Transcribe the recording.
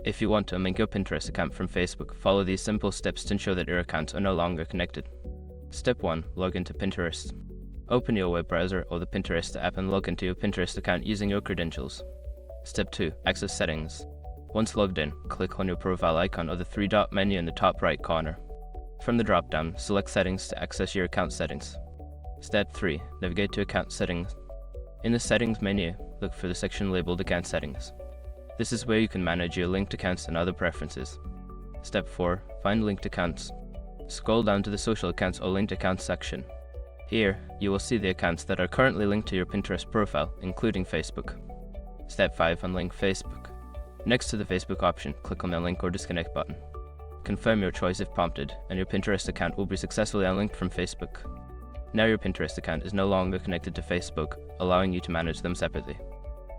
If you want to unlink your Pinterest account from Facebook, follow these simple steps to ensure that your accounts are no longer connected. Step 1. Log into Pinterest. Open your web browser or the Pinterest app and log into your Pinterest account using your credentials. Step 2. Access settings. Once logged in, click on your profile icon or the three-dot menu in the top right corner. From the drop-down, select Settings to access your account settings. Step 3. Navigate to Account Settings. In the Settings menu, look for the section labeled Account Settings. This is where you can manage your linked accounts and other preferences. Step 4. Find linked accounts. Scroll down to the Social Accounts or Linked Accounts section. Here, you will see the accounts that are currently linked to your Pinterest profile, including Facebook. Step 5. Unlink Facebook. Next to the Facebook option, click on the Unlink or Disconnect button. Confirm your choice if prompted, and your Pinterest account will be successfully unlinked from Facebook. Now your Pinterest account is no longer connected to Facebook, allowing you to manage them separately.